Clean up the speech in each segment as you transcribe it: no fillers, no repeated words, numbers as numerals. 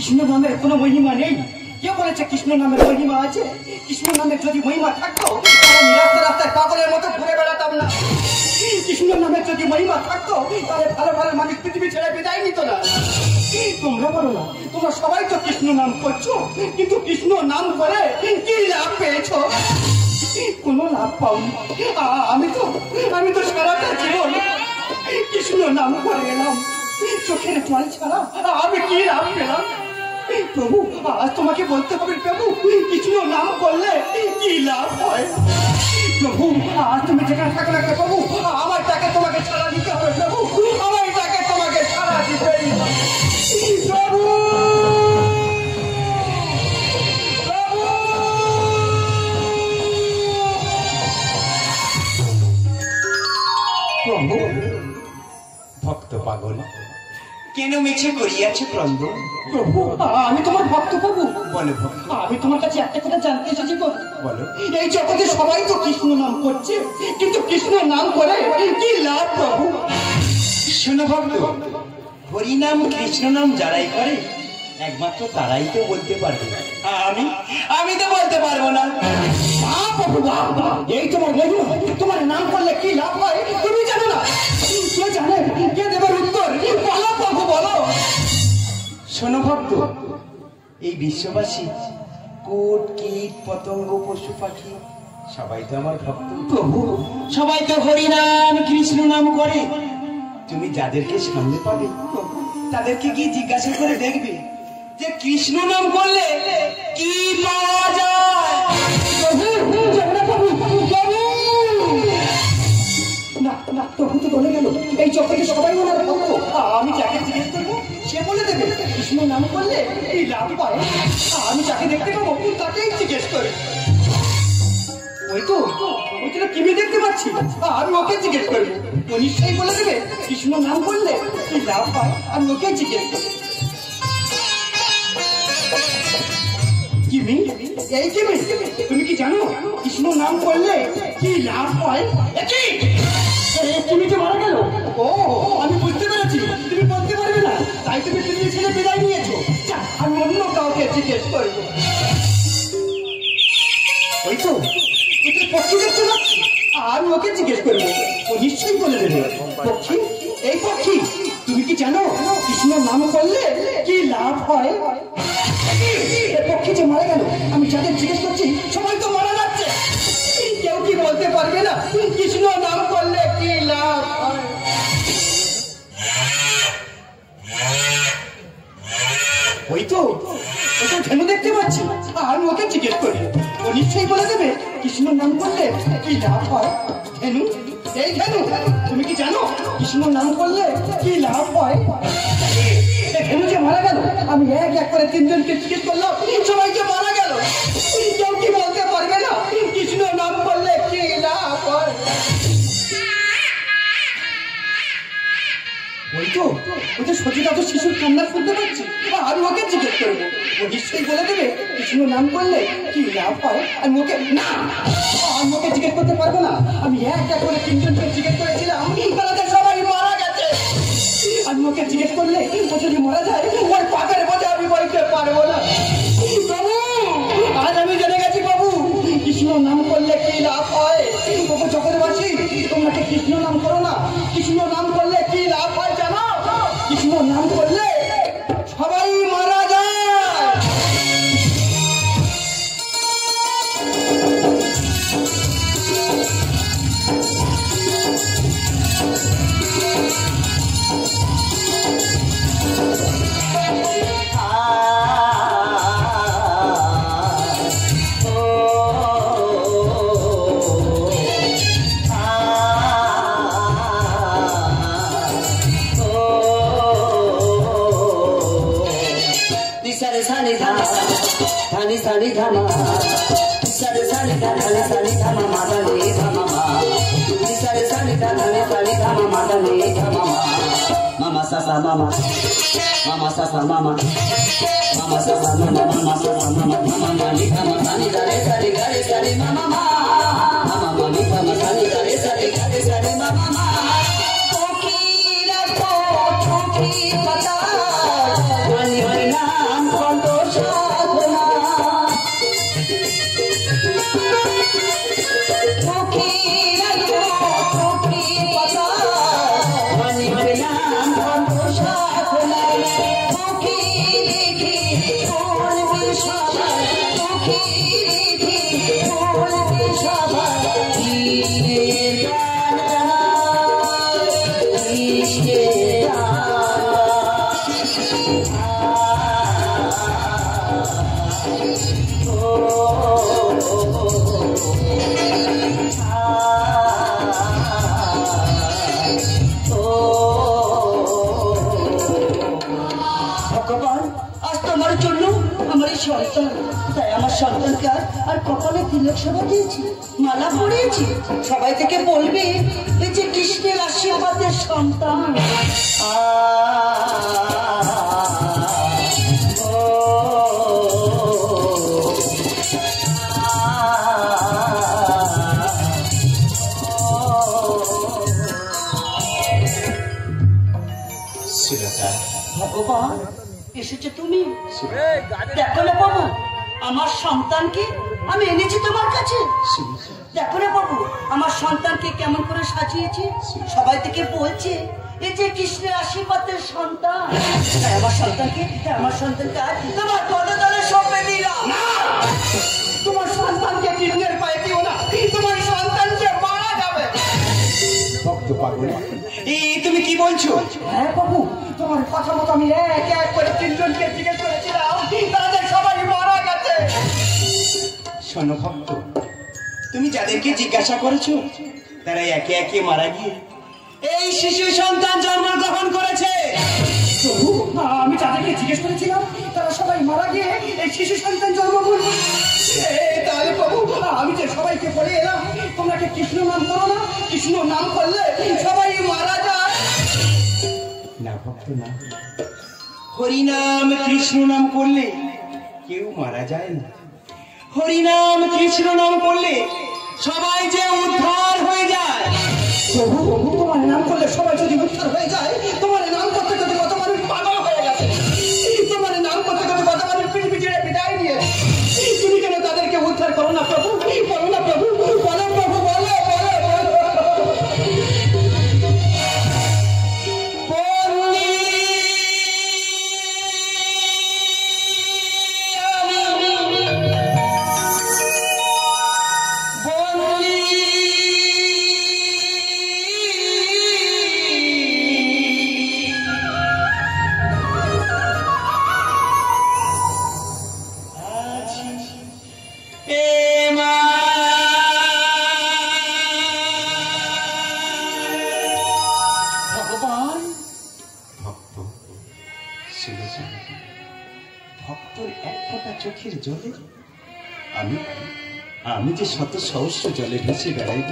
কৃষ্ণ নামের কোনো মহিমা নেই। কে বলেছে কৃষ্ণ নামের মহিমা আছে? কৃষ্ণ নামের যদি মহিমা থাকতো তাহলে রাস্তা রাস্তায় পাগলের মতো ঘুরে বেড়াতাম না। কৃষ্ণ নামের যদি মহিমা থাকতো তাহলে ভালো ভালো মানুষ পৃথিবী ছেড়ে বিদায় নিত না। তোমরা বলো না, তোমরা সবাই তো কৃষ্ণ নাম করছো, কিন্তু কৃষ্ণ নাম করে কি লাভ পেয়েছো? কোনো লাভ পাওনি। আমি তো সারাটা জীবন কৃষ্ণ নাম করে এলাম, চোখের জল ছাড়া আমি কি লাভ পেলাম? প্রভু, আজ তোমাকে বলতে হবে প্রভু, কৃষ্ণ নাম করলে কি লাভ হয়? প্রভু, আজ তুমি যেখানে থাকো না প্রভু, আমার টাকা তোমাকে ছাড়া দিতে হবে প্রভু, আমার টাকা তোমাকে ছাড়া দিতে হবে প্রভু। প্রভু, ভক্ত পাগল কেন মিছে করিয়াছে ক্রন্দ? প্রভু, আমি তোমার ভক্ত প্রভু। বলো ভক্ত। আমি তোমার কাছে একটা কথা জানতে এসেছি প্রভু। বলো। এই জগতে সবাই তো কৃষ্ণ নাম করছে, কিন্তু কৃষ্ণ নাম করে কি লাভ প্রভু? শোনো ভক্ত, হরিনাম কৃষ্ণ নাম যারাই করে একমাত্র তারাই তো বলতে পারবে। আমি তো বলতে পারবো না। প্রভু, এই তোমার মহিমা, তোমার নাম করলে কি লাভ হয় তুমি জানো না? কে জানে? কে দেবের উত্তর? বলো প্রভু, বলো। শোনো ভক্ত, এই বিশ্ববাসী কোট কীট পতঙ্গ পশু পাখি সবাই তো আমার ভক্ত। প্রভু, সবাই তো হরিনাম কৃষ্ণ নাম করে। তুমি যাদেরকে সামনে পাবে তাদেরকে গিয়ে জিজ্ঞাসা করে দেখবে যে কৃষ্ণ নাম করলে কি পাওয়া যায়। প্রভু তো বলে গেল এই জগতে সবাই ওনার ভক্ত। আমি যাকে জিজ্ঞেস করবো সে বলে দেবে কৃষ্ণ নাম করলে এই লাভ পায়। আমি যাকে দেখতে পাবো তাকেই জিজ্ঞেস করে। ওই তো টিভি দেখতে পাচ্ছি, আমি ওকে জিজ্ঞেস করবো, ও নিশ্চয়ই বলে দেবে কৃষ্ণ নাম করলে এই লাভ পায়। আমি ওকে জিজ্ঞেস করি। এই তুমি কি জানো কৃষ্ণ নাম করলে কি লাভ হয়? তুমি তো মারা গেল। ও, আমি বুঝতে পেরেছি তুমি বলতে পারবে না, তাই তুমি পৃথিবী ছেড়ে বিদায় নিয়েছো। আমি অন্য কাউকে জিজ্ঞেস করবো। ওই তো পক্ষী দেখতে পাচ্ছি, আমি ওকে জিজ্ঞেস করবো, ও নিশ্চয়ই বলে দেবে। পক্ষী, এই পক্ষী তুমি কি জানো কৃষ্ণ নাম করলে কি লাভ হয়? পক্ষী যে মারা গেল, আমি যাদের জিজ্ঞেস করছি সবাই তো মারা যাচ্ছে। কেউ কি বলতে পারবে না কৃষ্ণ নাম করলে কি লাভ হয়? ওই তো ধেনু দেখতে পাচ্ছি, আমি ওকে জিজ্ঞেস করি, ও নিশ্চয়ই বলে দেবে কৃষ্ণ নাম করলে কি লাভ হয়। ধেনু, এই ধেনু তুমি কি জানো কৃষ্ণ নাম করলে কি লাভ হয়? ধেনু যে মারা গেল, আমি এক এক করে তিনজনকে জিজ্ঞেস করলাম, সবাইকে মারা গেল। কেউ কি বলতে পারবে না কৃষ্ণ নাম করলে কি লাভ হয়? ওই তো সচিতা তো শিশুর কান্না শুনতে পাচ্ছি, আমি ওকে জিজ্ঞেস করবো, ও নিশ্চয়ই বলে দেবে কৃষ্ণ নাম করলে কি লাভ হয়। আমি ওকে জিজ্ঞেস করতে পারবো না। আমি এক এক করে তিনজনকে জিজ্ঞেস করেছিলাম, তাদের সবাই মারা গেছে। আমি ওকে জিজ্ঞেস করলে ও যদি মারা যায় ওর পাপের বোঝা আমি বলতে পারবো না। বাবু, আজ আমি জেনে গেছি বাবু কৃষ্ণ নাম করলে কি লাভ হয়। বাবু জগৎবাসী, তোমরা কি কৃষ্ণ নাম করো না? কৃষ্ণ নাম করলে কি লাভ হয় জানো? কৃষ্ণ নাম করলে সবাই মারা যায়। Sani dhama, sani sani dhama mata ne dhama ma. Sani dhama mata ne dhama ma. Mama sasa mama, mama sasa mama, mama sasa mama, mama sasa mama, mama mani dhama sani dhare sani dhare sani mama ma. Mama mani dhama sani dhare sani dhare sani mama ma. Toki na to toki pata, mani hari naam. সন্তান, তাই আমার সন্তানকে আর কপালে তিলক সেবা দিয়েছি, মালা পরিয়েছি। সবাই থেকে বলবে এই যে কৃষ্ণের আশীর্বাদের সন্তান। ভগবান এসেছে তুমি, দেখো না বাবু আমার সন্তানকে আমি এনেছি তোমার কাছে। দেখো না বাবু আমার সন্তানকে কেমন করে সাজিয়েছি। সবাই থেকে বলছে এই যে কৃষ্ণের আশীর্বাদের সন্তান। আমার সন্তানকে আজ তোমার পদতলে সঁপে দিলাম। তোমার সন্তানকে কৃষ্ণের পায়ে দিও না, তোমার সন্তানকে মারা যাবে। ভক্ত পাগল, এই তুমি কি বলছো? হ্যাঁ বাবু, তোমার কথা মতো আমি এক এক করে তিনজনকে জিজ্ঞেস করেছিলাম, তাদের সবাই মারা গেছে। শোনো ভক্ত, তুমি যাদেরকে জিজ্ঞাসা করেছো তারা একে একে মারা গিয়ে এই শিশু সন্তান জন্মগ্রহণ করেছে। প্রভু, আমি যাদেরকে জিজ্ঞেস করেছিলাম তারা সবাই মারা গিয়ে এই শিশু সন্তান জন্মগ্রহণ করেছে। তাহলে প্রভু, আমি যে সবাইকে বলে এলাম তোমরা কি কৃষ্ণ নাম করো না, কৃষ্ণ নাম করলে সবাই মারা যায়। না ভক্ত না, হরিনাম কৃষ্ণ নাম করলে কেউ মারা যায় না। হরিনাম কৃষ্ণ নাম করলে সবাই যে উদ্ধার হয়ে যায়। প্রভু, তোমার নাম করলে সবাই যদি উদ্ধার হয়ে যায়, তোমার নাম করতে করতে কত মানুষ পাগল হয়ে গেছে, তোমার নাম করতে করতে কত মানুষ পৃথিবী ছেড়ে বিদায় নিয়ে, তুমি কেন তাদেরকে উদ্ধার করো না প্রভু? বলো না প্রভু, বলো প্রভু, বলো। ভক্তর এক ফোঁটা চোখের জলে আমি যে শত সহস্র জলে ভেসে বেড়াইব।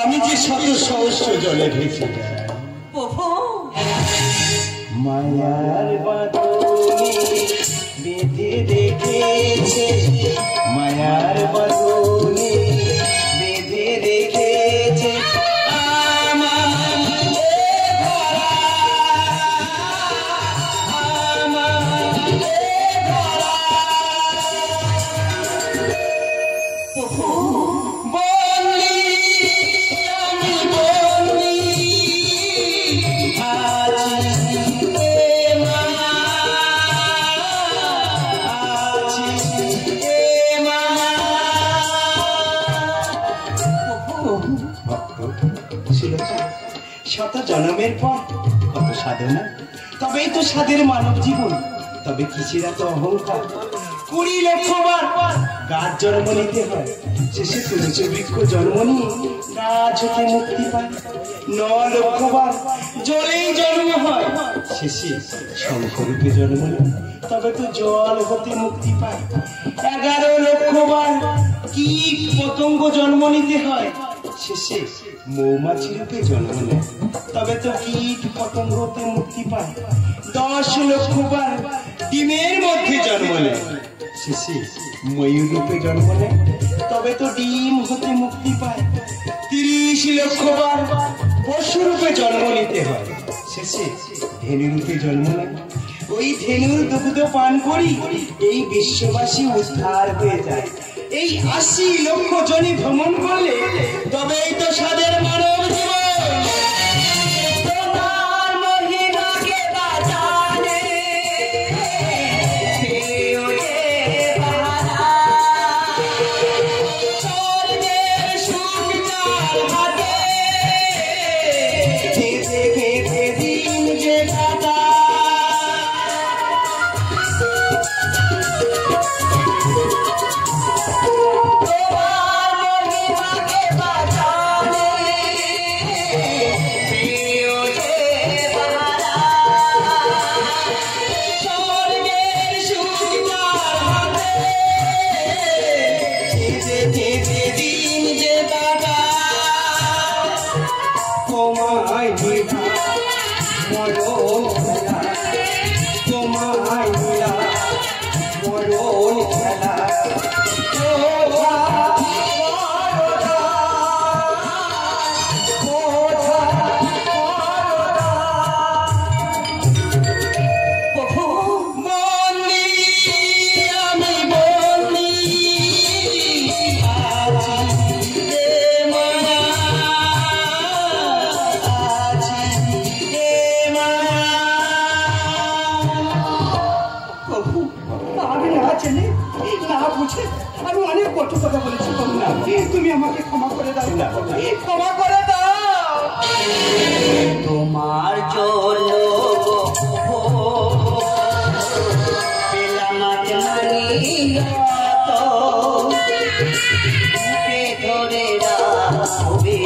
আমি যে শত সহস্র জলে ভেসে বেড়াইব। মায়ার বাঁধনে বেঁধে রেখেছে, মায়ার বাঁধনে বেঁধে রেখেছে শত জন্মের পর কত সাধনা, তবেই তো সাধের মানব জীবন। তবে কিসের এত অহংকার? 20 লক্ষ বার গাছ জন্ম নিতে হয়, শেষে তুলস বৃক্ষ জন্ম নিয়ে গাছ হতে মুক্তি পায়। 9 লক্ষ বার জলেই জন্ম হয়, শেষে শঙ্খরূপে জন্ম নেয়, তবে তো জল হতে মুক্তি পায়। 11 লক্ষ বার কীট পতঙ্গ জন্ম নিতে হয়, শেষে মৌমাছি রূপে জন্ম নেয়, তবে তো কীট পতঙ্গ হতে মুক্তি পায়। 10 লক্ষ বার ডিমের মধ্যে জন্ম নেয়, শেষে ময়ূর রূপে জন্ম নেয়, তবে তো ডিম হতে মুক্তি পায়। 30 লক্ষ বার পশু রূপে জন্ম নিতে হয়, শেষে ধেনু রূপে জন্ম নেয়। ওই ধেনুর দুগ্ধ পান করি এই বিশ্ববাসী উদ্ধার হয়ে যায়। এই 80 লক্ষ জনি ভ্রমণ করলে তবেই তো সাদের মানব জীবন। তোমায় নিলা মরণ খেলা তোমায় নিলা মরণ খেলা আমি অনেক কটু কথা বলেছি কমলা, তুমি আমাকে ক্ষমা করে দাও না, ক্ষমা করে দাও। তোমার জন্য পেলাম ধরে রাখবে